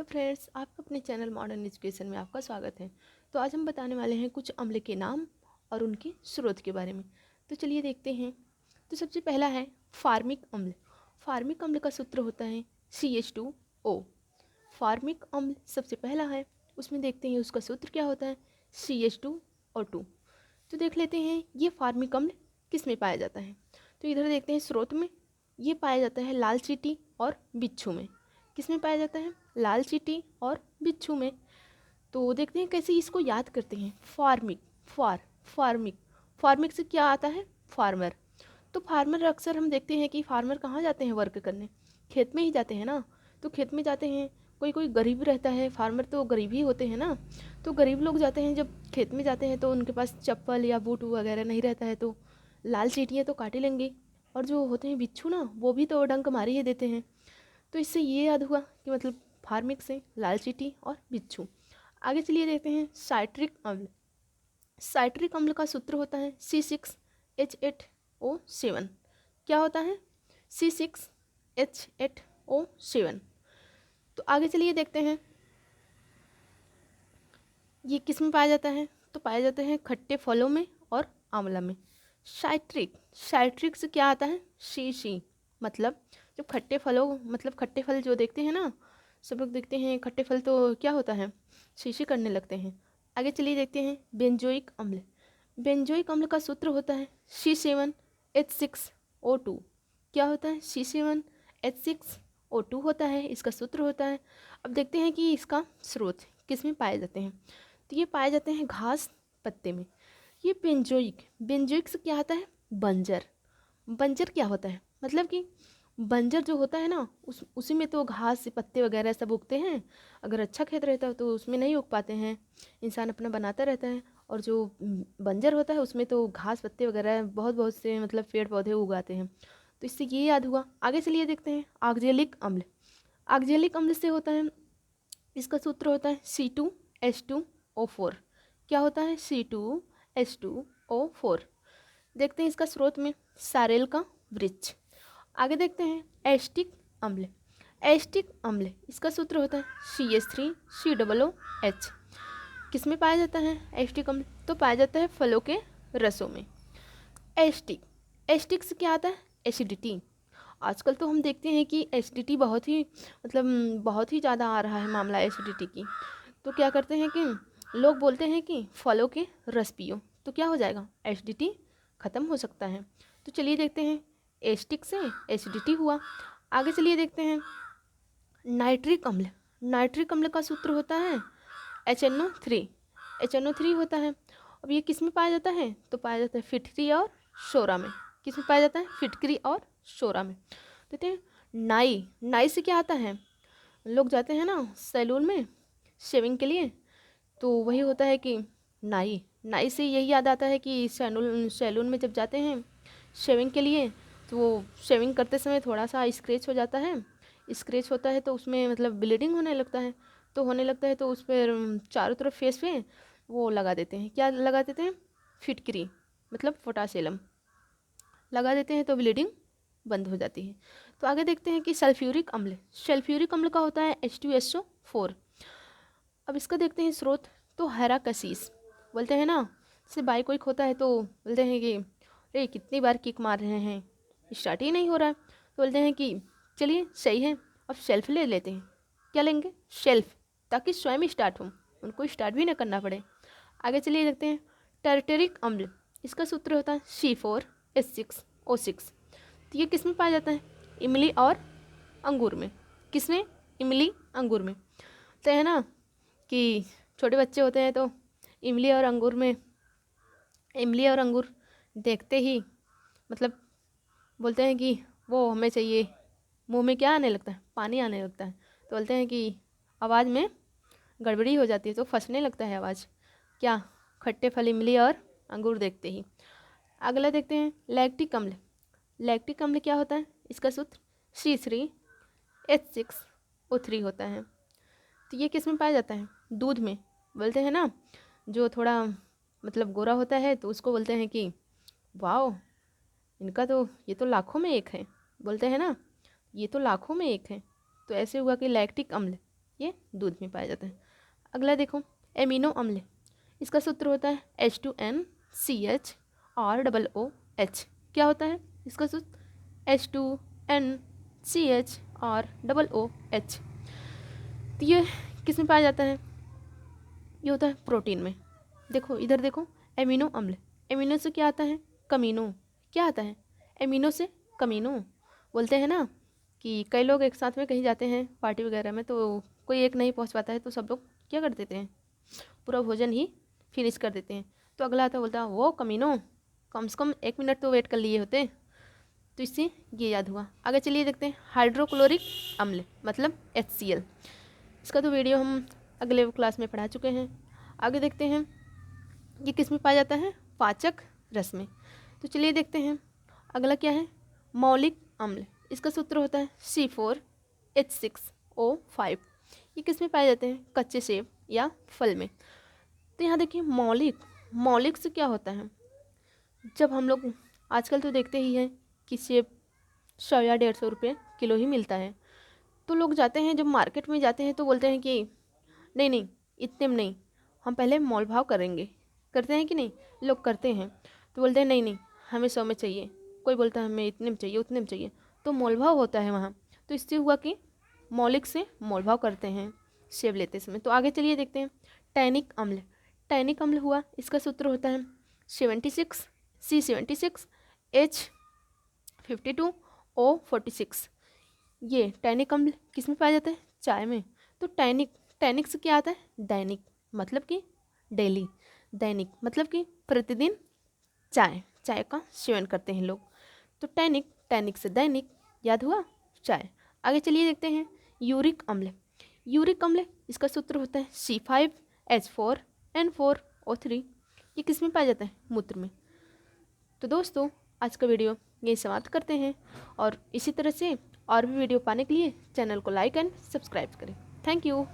Friends, आपका अपने channel modern education में आपका स्वागत है। तो आज हम बताने वाले हैं कुछ अम्ल के नाम और उनके स्रोत के बारे में। तो चलिए देखते हैं। तो सबसे पहला है फार्मिक अम्ल। फार्मिक अम्ल का सूत्र होता है CH2O। फार्मिक अम्ल सबसे पहला है, उसमें देखते हैं उसका सूत्र क्या होता है, CH2O2। तो देख लेते हैं ये फार्मिक अम्ल किस में पाया जाता है। तो इधर देखते हैं स्रोत में, ये पाया जाता है लाल चींटी और बिच्छू में। किस में पाया जाता है, लाल चींटी और बिच्छू में। तो देखते हैं कैसे इसको याद करते हैं। फार्मिक, फार्मिक, फार्मिक से क्या आता है, फार्मर। तो फार्मर अक्सर हम देखते हैं कि फार्मर कहाँ जाते हैं वर्क करने, खेत में ही जाते हैं ना। तो खेत में जाते हैं, कोई कोई गरीब रहता है, फार्मर तो गरीब ही होते हैं ना। तो गरीब लोग जाते हैं, जब खेत में जाते हैं तो उनके पास चप्पल या बूट वगैरह नहीं रहता है, तो लाल चींटियाँ तो काटे लेंगे। और जो होते हैं बिच्छू ना, वो भी तो डंक मार ही देते हैं। तो इससे ये याद हुआ कि मतलब फार्मिक से लाल चींटी और बिच्छू। आगे चलिए देखते हैं साइट्रिक अम्ल। साइट्रिक अम्ल का सूत्र होता है C6H8O7। क्या होता है, C6H8O7। तो आगे चलिए देखते हैं ये किस में पाया जाता है। तो पाया जाता है खट्टे फलों में और आंवला में। साइट्रिक, साइट्रिक से क्या आता है, सी, मतलब जब खट्टे फलों, मतलब खट्टे फल जो देखते हैं ना, सब लोग देखते हैं खट्टे फल तो क्या होता है, शीशी करने लगते हैं। आगे चलिए देखते हैं बेंजोइक अम्ल। बेंजोइक अम्ल का सूत्र होता है C7H6O2। क्या होता है, C7H6O2 होता है, इसका सूत्र होता है। अब देखते हैं कि इसका स्रोत किस में पाए जाते हैं। तो ये पाए जाते हैं घास पत्ते में। ये बेंजोइक, बेंजोइक से क्या आता है, बंजर। बंजर क्या होता है, मतलब कि बंजर जो होता है ना, उसी में तो घास पत्ते वगैरह सब उगते हैं। अगर अच्छा खेत रहता है तो उसमें नहीं उग पाते हैं, इंसान अपना बनाता रहता है। और जो बंजर होता है उसमें तो घास पत्ते वगैरह बहुत बहुत से मतलब पेड़ पौधे उगाते हैं। तो इससे ये याद हुआ। आगे चलिए देखते हैं ऑक्जेलिक अम्ल। ऑक्जेलिक अम्ल से होता है, इसका सूत्र होता है C2H2O4। क्या होता है, C2H2O4। देखते हैं इसका स्रोत में सारेल का वृक्ष। आगे देखते हैं एस्टिक अम्ल। एस्टिक अम्ल, इसका सूत्र होता है CH3COOH। किस में पाया जाता है एस्टिक अम्ल, तो पाया जाता है फलों के रसों में। एस्टिक, एस्टिक से क्या आता है, एसिडिटी। आजकल तो हम देखते हैं कि एसिडिटी बहुत ही मतलब बहुत ही ज़्यादा आ रहा है मामला एसिडिटी की। तो क्या करते हैं कि लोग बोलते हैं कि फलों के रस पियो, तो क्या हो जाएगा, एसिडिटी ख़त्म हो सकता है। तो चलिए देखते हैं, एस्टिक से एसिडिटी हुआ। आगे चलिए देखते हैं नाइट्रिक अम्ल। नाइट्रिक अम्ल का सूत्र होता है HNO3। HNO3 होता है। अब ये किस में पाया जाता है, तो पाया जाता है फिटकरी और शोरा में। किस में पाया जाता है, फिटकरी और शोरा में। देखते हैं नाई, नाई से क्या आता है, लोग जाते हैं ना सैलून में शेविंग के लिए, तो वही होता है कि नाई, नाई से यही याद आता है कि सैलून में जब जाते हैं शेविंग के लिए, तो वो शेविंग करते समय थोड़ा सा स्क्रैच हो जाता है। स्क्रैच होता है तो उसमें मतलब ब्लीडिंग होने लगता है। तो होने लगता है तो उस पर चारों तरफ फेस पे वो लगा देते हैं, क्या लगा देते हैं, फिटकरी मतलब पोटासेलम लगा देते हैं, तो ब्लीडिंग बंद हो जाती है। तो आगे देखते हैं कि सल्फ्यूरिक अम्ल। सल्फ्यूरिक अम्ल का होता है H2SO4। अब इसका देखते हैं स्रोत, तो हेराकसीस। बोलते हैं ना, जैसे बाइक वाइक होता है तो बोलते हैं कि अरे कितनी बार किक मार रहे हैं, स्टार्ट ही नहीं हो रहा है। तो बोलते हैं कि चलिए सही है, अब शेल्फ ले लेते हैं। क्या लेंगे, शेल्फ, ताकि स्वयं स्टार्ट हो, उनको स्टार्ट भी ना करना पड़े। आगे चलिए देखते हैं टर्टेरिक अम्ल। इसका सूत्र होता है C4H6O6। तो ये किस में पाया जाता है, इमली और अंगूर में। किस में, इमली अंगूर में। तो है ना कि छोटे बच्चे होते हैं तो इमली और अंगूर में, इमली और अंगूर देखते ही मतलब बोलते हैं कि वो हमें चाहिए, मुंह में क्या आने लगता है, पानी आने लगता है। तो बोलते हैं कि आवाज़ में गड़बड़ी हो जाती है, तो फंसने लगता है आवाज़, क्या, खट्टे फल इमली और अंगूर देखते ही। अगला देखते हैं लैक्टिक अम्ल। लैक्टिक अम्ल क्या होता है, इसका सूत्र C3H6O3 होता है। तो ये किस में पाया जाता है, दूध में। बोलते हैं ना जो थोड़ा मतलब गोरा होता है तो उसको बोलते हैं कि वाओ, इनका तो ये तो लाखों में एक है, बोलते हैं ना ये तो लाखों में एक है। तो ऐसे हुआ कि लैक्टिक अम्ल ये दूध में पाया जाता है। अगला देखो एमिनो अम्ल, इसका सूत्र होता है H2NCHROOH। क्या होता है इसका सूत्र H2NCHROOH। तो ये किस में पाया जाता है, ये होता है प्रोटीन में। देखो इधर देखो एमिनो अम्ल, एमिनो से क्या आता है कमीनो, क्या आता है एमिनो से कमीनो। बोलते हैं ना कि कई लोग एक साथ में कहीं जाते हैं पार्टी वगैरह में, तो कोई एक नहीं पहुंच पाता है तो सब लोग क्या कर देते हैं, पूरा भोजन ही फिनिश कर देते हैं। तो अगला आता बोलता है वो कमीनो, कम से कम 1 मिनट तो वेट कर लिए होते। तो इससे ये याद हुआ। आगे चलिए देखते हैं हाइड्रोक्लोरिक अम्ल मतलब HCl। इसका तो वीडियो हम अगले क्लास में पढ़ा चुके हैं। आगे देखते हैं ये किस में पाया जाता है, पाचक रस में। तो चलिए देखते हैं अगला क्या है, मौलिक अम्ल, इसका सूत्र होता है C4H6O5। ये किस में पाए जाते हैं, कच्चे सेब या फल में। तो यहाँ देखिए मौलिक से क्या होता है, जब हम लोग आजकल तो देखते ही हैं कि सेब 100 या 150 रुपये किलो ही मिलता है। तो लोग जाते हैं, जब मार्केट में जाते हैं तो बोलते हैं कि नहीं नहीं इतने में नहीं, हम पहले मोल भाव करेंगे। करते हैं कि नहीं, लोग करते हैं। तो बोलते हैं नहीं नहीं हमें 100 में चाहिए, कोई बोलता है हमें इतने में चाहिए उतने में चाहिए, तो मोल भाव होता है वहाँ। तो इससे हुआ कि मौलिक से मोल भाव करते हैं सेब लेते समय। तो आगे चलिए देखते हैं टैनिक अम्ल, टैनिक अम्ल हुआ, इसका सूत्र होता है 76C76H52O46। ये टैनिक अम्ल किस में पाया जाता है, चाय में। तो टैनिक से क्या आता है, दैनिक मतलब कि डेली, दैनिक मतलब कि प्रतिदिन चाय का सेवन करते हैं लोग। तो टैनिक से दैनिक, याद हुआ चाय। आगे चलिए देखते हैं यूरिक अम्ल, यूरिक अम्ल इसका सूत्र होता है C5H4N4O3। ये किस में पाया जाता है, मूत्र में। तो दोस्तों आज का वीडियो यही समाप्त करते हैं, और इसी तरह से और भी वीडियो पाने के लिए चैनल को लाइक एंड सब्सक्राइब करें। Thank you.